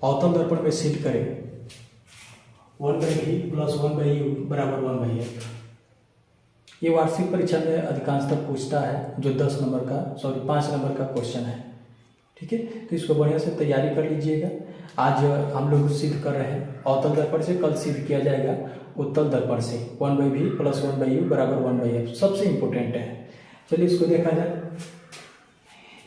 अवतल दर्पण में सिद्ध करें 1/v + 1/u = 1/f। ये वार्षिक परीक्षा में अधिकांशतः पूछता है, जो 5 नंबर का क्वेश्चन है। ठीक है, तो इसको बढ़िया से तैयारी कर लीजिएगा। आज हम लोग सिद्ध कर रहे हैं अवतल दर्पण से, कल सिद्ध किया जाएगा उत्तल दर्पण से 1/v + 1/u = 1/f। सबसे इम्पोर्टेंट है। चलिए इसको देखा जाए।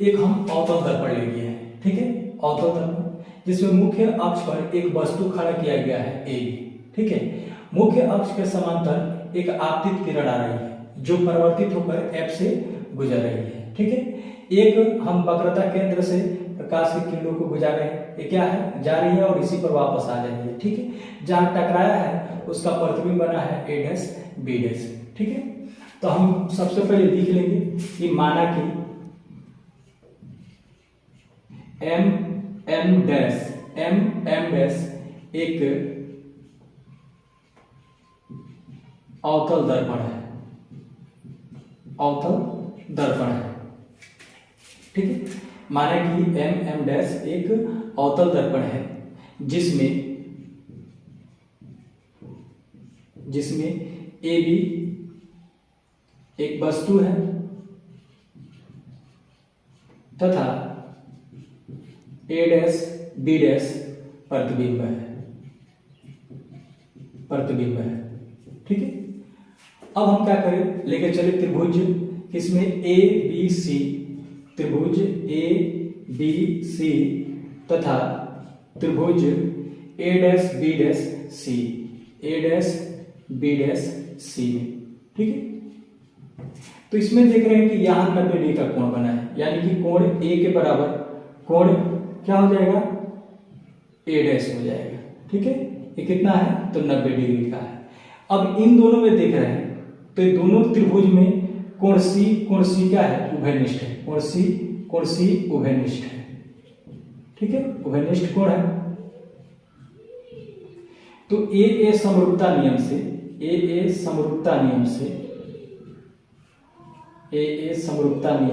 एक हम अवतल दर्पण ले लिए हैं। ठीक है, अवतल दर्पण जिसमें मुख्य अक्ष पर एक वस्तु खड़ा किया गया है ए बी। ठीक है, मुख्य अक्ष के समांतर एक आपतित किरण आ रही है जो परिवर्तित होकर एफ से गुजर रही है। ठीक है, एक हम वक्रता केंद्र से प्रकाश की किरणों को गुजार रहे हैं। ये क्या है, जा रही है और इसी पर वापस आ जाएगी। ठीक है, जहां टकराया है उसका प्रतिबिंब बना है a' b'। ठीक है, तो हम सबसे पहले लिख लेंगे कि माना कि m एक अवतल दर्पण है, अवतल दर्पण है। ठीक है, माना कि m एक अवतल दर्पण है जिसमें ए बी एक वस्तु है तथा a' b' प्रतिबिंब है। ठीक है, अब हम क्या करें, लेके चले त्रिभुज किसमें ए बी सी, त्रिभुज ए बी सी तथा त्रिभुज a' b' C, a' b' सी में। ठीक है, तो इसमें देख रहे हैं कि यहां 90 डिग्री का कोण बना है, यानी कि कोण ए के बराबर कोण क्या हो जाएगा, a' हो जाएगा। ठीक है, ये कितना है तो 90 डिग्री का है। अब इन दोनों में देख रहे हैं तो ये दोनों त्रिभुज में कोण सी क्या है, उभयनिष्ठ है। कोण सी उभयनिष्ठ है। ठीक है, उभयनिष्ठ कोण है। तो ए समरूपता नियम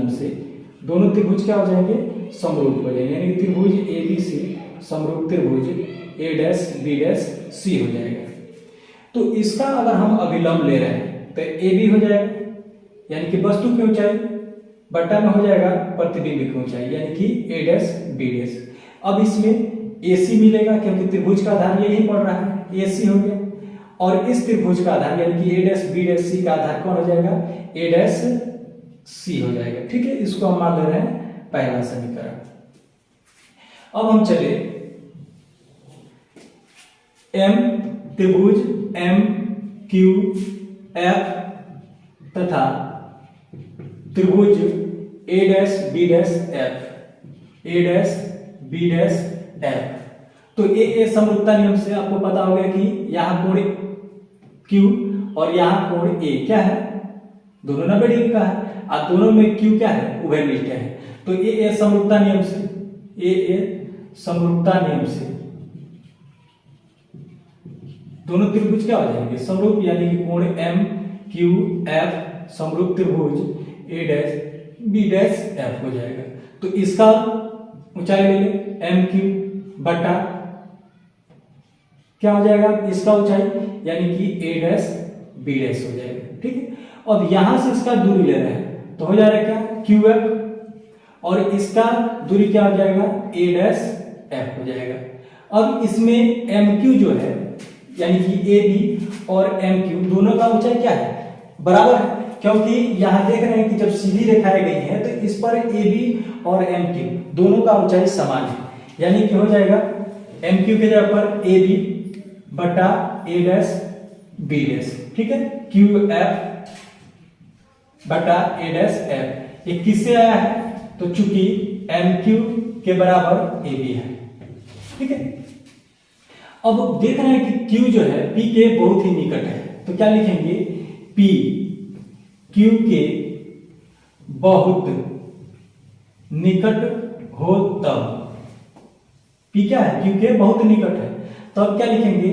से दोनों त्रिभुज क्या हो जाएंगे, समरूप हो जाएंगे, यानी त्रिभुज ए बी सी समरूप त्रिभुज a' b' c हो जाएगा। तो इसका अगर हम अभिलंब ले रहे हैं तो ए बी हो जाएगा, यानी कि वस्तु की ऊंचाई बट्टा में हो जाएगा प्रतिबिंब की ऊंचाई, यानी कि a' b'। अब इसमें AC मिलेगा क्योंकि त्रिभुज का आधार यही पड़ रहा है, AC हो गया। और इस त्रिभुज का आधार यानी कि a' b' c का आधार कौन हो जाएगा, a' c हो जाएगा। ठीक है, इसको हम मान ले रहे हैं पहला समीकरण। अब हम चले M त्रिभुज M Q F तथा त्रिभुज a' b' f। तो ए समरूपता नियम से आपको पता हो गया कि यहाँ कोण Q और यहाँ कोण A क्या है, दोनों 90 डिग्री का है और दोनों में Q क्या है, उभयनिष्ठ है। तो ए समरूपता नियम से दोनों त्रिभुज क्या हो जाएंगे, समरूप, यानी कि कोण M Q F समरूप त्रिभुज a' b' f हो जाएगा। तो इसका ऊंचाई ले ले MQ बटा क्या हो जाएगा, इसका ऊंचाई यानी कि a' b' हो जाएगा। ठीक है, अब यहां से इसका दूरी ले रहे हैं तो हो जाएगा क्या, QF, और इसका दूरी क्या हो जाएगा, a' f हो जाएगा। अब इसमें MQ जो है यानी कि AB और MQ दोनों का ऊंचाई क्या है, बराबर है, क्योंकि यहां देख रहे हैं कि जब सीधी रेखाएं गई है तो इस पर AB और MQ दोनों का ऊंचाई समान है, यानी कि हो जाएगा MQ के जगह पर AB बटा a' b'। ठीक है, QF बटा a' f। ये किससे आया है, तो चूंकि MQ के बराबर AB है। ठीक है, अब देख रहे हैं कि Q जो है P के बहुत ही निकट है, तो क्या लिखेंगे, P Q के बहुत निकट हो तब, P क्या है, Q के बहुत निकट है, तब क्या लिखेंगे,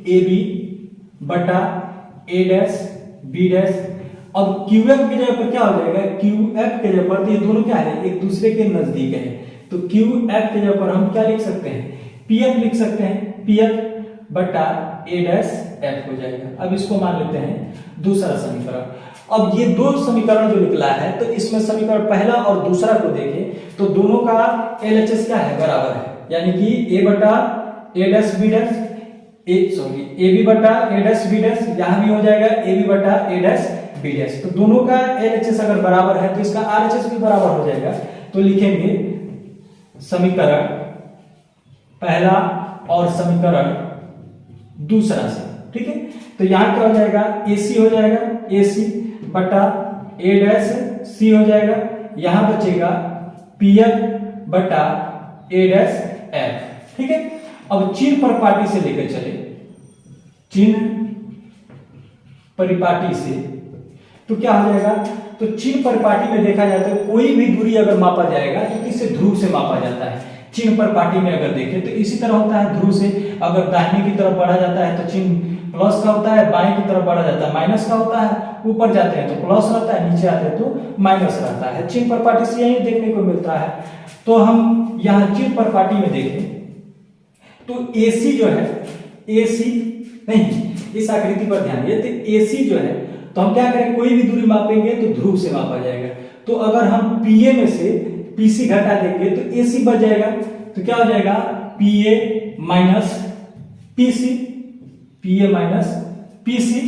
AB बटा a' b'। अब QF की जगह पर क्या हो जाएगा, QF के जगह पर, तो ये दोनों क्या है, एक दूसरे के नजदीक है, तो QF के जगह पर हम क्या लिख सकते हैं, पी एफ लिख सकते हैं, पी एफ बटा ए डैश एफ हो जाएगा। अब इसको मान लेते हैं दूसरा समीकरण। अब ये दो समीकरण जो निकला है, तो इसमें समीकरण पहला और दूसरा को देखें तो दोनों का एलएचएस क्या है, बराबर है, यानी कि ए बटा A dash B dash A B बटा ए डैश बी डैश, यहां भी हो जाएगा ए बी बटा ए डैश बी डैश। तो दोनों का एलएचएस अगर बराबर है तो इसका आरएचएस भी बराबर हो जाएगा। तो लिखेंगे समीकरण पहला और समीकरण दूसरा से, ठीक है। तो यहां क्या हो जाएगा, AC हो जाएगा, AC बटा A डैश C हो जाएगा, यहां बचेगा PF बटा A डैश F, ठीक है। अब चिन्ह परिपाटी से लेकर चले, चिन्ह परिपाटी से तो क्या हो जाएगा, तो चिन्ह परिपाटी में देखा जाए तो कोई भी दूरी अगर मापा जाएगा तो किससे, ध्रुव से मापा जाता है। चिन्ह परिपाटी में अगर देखें तो इसी तरह होता है, ध्रुव से अगर दाहिने की तरफ बढ़ा जाता है तो चिन्ह प्लस का होता है, बाएं की तरफ बढ़ा जाता है माइनस का होता है, ऊपर जाते हैं तो प्लस रहता है, नीचे आते हैं तो माइनस रहता है। चिन्ह परिपाटी से यही देखने को मिलता है। तो हम यहाँ चिन्ह परिपाटी में देखें तो AC जो है, AC नहीं, इस आकृति पर ध्यान दिए, तो AC जो है तो हम क्या करें, कोई भी दूरी मापेंगे तो ध्रुव से मापा जाएगा। तो अगर हम PA में से PC घटा देंगे तो AC बच जाएगा। तो क्या हो जाएगा, PA minus PC, PA minus PC।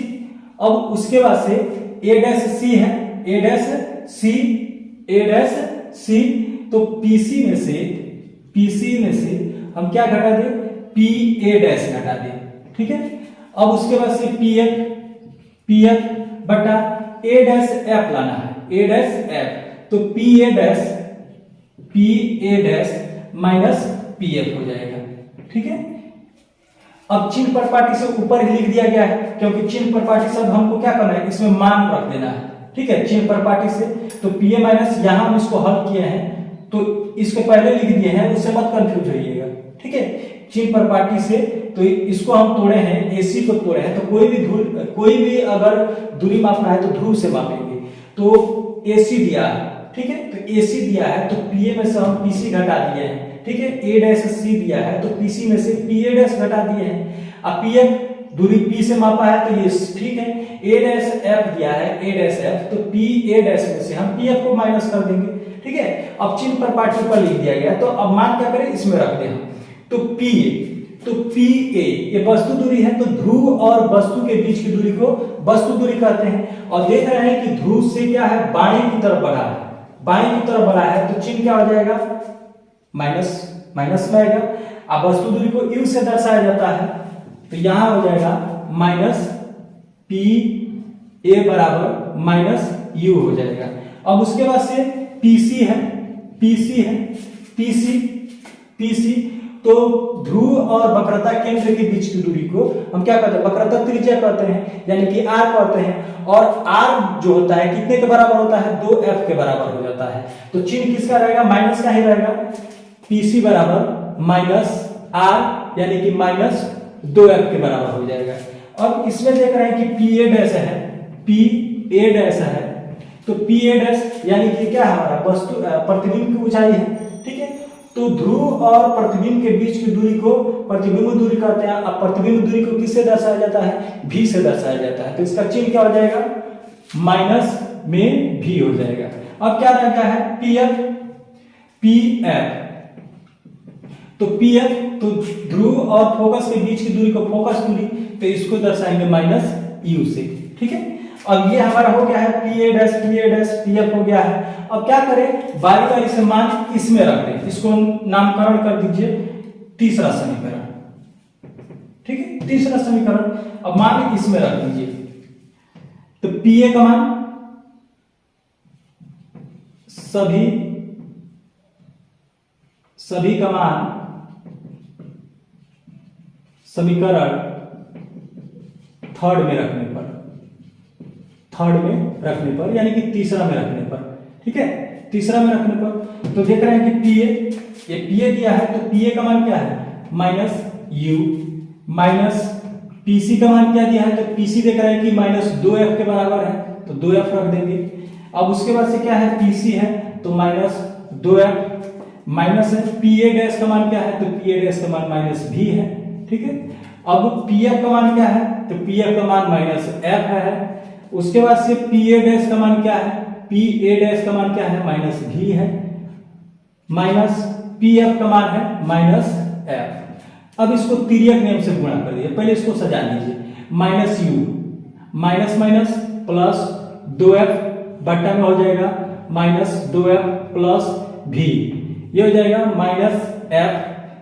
अब उसके बाद से A डैश C है, A dash C, A dash C। तो PC में से हम क्या घटा दें, PA डैश घटा दें, ठीक है। अब उसके बाद से PF बटा A डैश F लाना है, A डैश F। तो PA डैश माइनस PF हो जाएगा, ठीक है। अब चिन्ह परिपाटी से ऊपर ही लिख दिया गया है, क्योंकि चिन्ह परिपाटी से हमको क्या करना है, इसमें मान रख देना है, ठीक है। चिन्ह परिपाटी से तो PA माइनस, यहां हम इसको हल किए हैं तो इसको पहले लिख दिए हैं, उससे मत कंफ्यूज होइएगा, ठीक है। चिन्ह परिपाटी से तो इसको हम तोड़े हैं, AC को तोड़े हैं, तो कोई भी अगर दूरी मापना है तो ध्रुव से मापेंगे। तो AC दिया है, ठीक है, तो AC दिया है तो PA में से हम PC घटा दिए हैं, ठीक है। A डैश C दिया है तो PC में से PA डैश घटा दिए हैं। अब PF दूरी P से मापा है तो ये ठीक है। A डैश F दिया है, A डैश F, तो PA डैश में से हम PF को माइनस कर देंगे, ठीक है। अब चिन्ह परिपाटी पर लिख दिया गया, तो अब मान क्या करें, इसमें रख दें हम। तो PA ये वस्तु दूरी है, तो ध्रुव और वस्तु के बीच की दूरी को वस्तु दूरी कहते हैं। और देख रहे हैं कि ध्रुव से क्या है, बाएं की तरफ बढ़ा है, बाएं की तरफ बढ़ा है तो चिन्ह क्या हो जाएगा, माइनस में आएगा। अब वस्तु दूरी को U से दर्शाया जाता है, तो यहां हो जाएगा माइनस PA बराबर माइनस U हो जाएगा। अब उसके बाद से PC है, PC तो ध्रुव और वक्रता केंद्र के बीच की दूरी को हम क्या कहते हैं, वक्रता त्रिज्या कहते हैं, यानी कि R कहते हैं। और R जो होता है कितने के बराबर होता है, 2F के बराबर हो जाता है। तो चिन्ह किसका रहेगा, माइनस का ही रहेगा। PC बराबर माइनस R, यानी कि माइनस 2F के बराबर हो जाएगा। अब इसमें देख रहे हैं कि PA डैश है, PA डैश है, तो PA डैश यानी कि क्या है, हमारा वस्तु प्रतिबिंब की ऊंचाई है, ठीक है। तो ध्रुव और प्रतिबिंब के बीच की दूरी को प्रतिबिंब दूरी कहते हैं। अब प्रतिबिंब दूरी को किससे दर्शाया जाता है, V से दर्शाया जाता है। तो इसका चिन्ह क्या हो जाएगा, माइनस में V हो जाएगा। अब क्या रह गया है, PF। तो PF तो ध्रुव और फोकस के बीच की दूरी को फोकस दूरी, तो इसको दर्शाएंगे माइनस U से, ठीक है। अब ये हमारा हो गया है PA डैश PF हो गया है। अब क्या करें, बारी बारी से मान इसमें रख दें, इसको नामकरण कर दीजिए तीसरा समीकरण, ठीक है। तीसरा समीकरण अब मान इसमें रख दीजिए, तो PA का मान सभी का मान समीकरण थर्ड में रखने पर यानी कि तीसरा में रखने पर, ठीक है। तीसरा में रखने पर तो देख रहे हैं कि ये PA दिया है, तो PA का मान क्या है, माइनस U, माइनस PC का मान क्या दिया है, तो PC देख रहे हैं कि माइनस 2F के बराबर है, तो 2F रख देंगे। अब उसके बाद से क्या है, PC है तो माइनस 2F, माइनस है, पी ए डैश का मान क्या है, तो पी ए डैश का मान माइनस भी है, ठीक है। अब पी एफ का मान क्या है, तो पी एफ का मान माइनस एफ है। उसके बाद से पी ए डैश का मान क्या है, पी ए डैश का मान क्या है, माइनस भी है, माइनस पी एफ का मान है माइनस एफ। अब इसको तिर्यक नियम से गुणा कर दिए, पहले इसको सजा लीजिए, minus you minus minus plus 2f बट्टा में हो जाएगा माइनस 2f प्लस v, ये हो जाएगा माइनस f,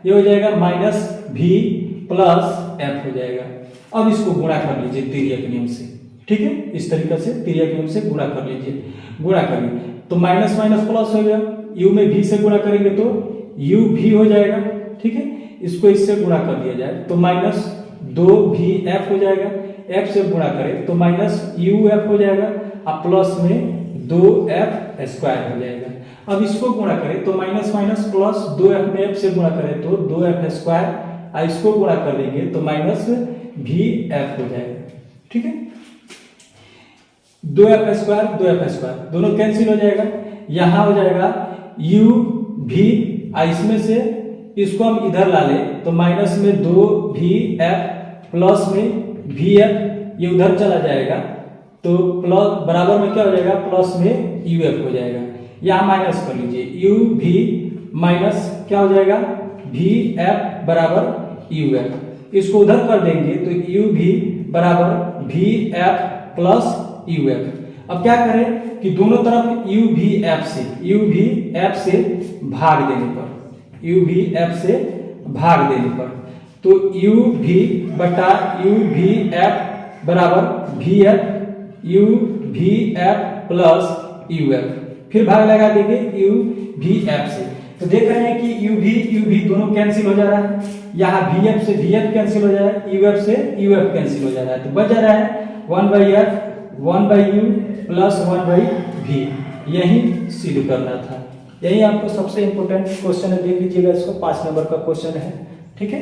ये हो जाएगा माइनस v प्लस f हो जाएगा। अब इसको गुणा कर लीजिए तिर्यक नियम से, ठीक है, इस तरीके से तिर्यक नियम से गुणा कर लीजिए, गुणा करिए तो माइनस माइनस प्लस हो गया, u में v से गुणा करेंगे तो u v हो जाएगा, ठीक है। इसको इससे गुणा कर दिया जाए तो माइनस 2vf हो जाएगा, f से गुणा करें तो माइनस uf हो जाएगा और प्लस में 2f स्क्वायर हो जाएगा। अब इसको गुणा करें तो माइनस माइनस प्लस 2f में f से गुणा करें तो 2f स्क्वायर, और इसको गुणा कर देंगे तो माइनस vf हो जाएगा, ठीक है। 2f स्क्वायर दोनों कैंसिल हो जाएगा, यहां हो जाएगा u v, इसमें से इसको हम इधर ला ले तो माइनस में 2vf प्लस में vf, ये उधर चला जाएगा तो प्लस बराबर में क्या हो जाएगा, प्लस में uf हो जाएगा। यहाँ माइनस कर लीजिए uv माइनस क्या हो जाएगा, vf बराबर uf, इसको उधर कर देंगे तो uv बराबर vf प्लस uf। अब क्या करें कि दोनों तरफ uvf से भाग देने पर, uvf से भाग देने पर तो uv बटा uvf बराबर vf, uvf प्लस uf, फिर भाग लगा देंगे uvf से। तो देख रहे हैं कि uv दोनों कैंसिल हो जा रहा है, यहाँ vf से vf कैंसिल हो जा रहा है, uf से uf कैंसिल हो जा रहा है, तो बच जा रहा है 1/f 1/u प्लस 1/v। यही सिद्ध करना था, यही आपको सबसे इंपॉर्टेंट क्वेश्चन है, देख लीजिएगा इसको, 5 नंबर का क्वेश्चन है, ठीक है।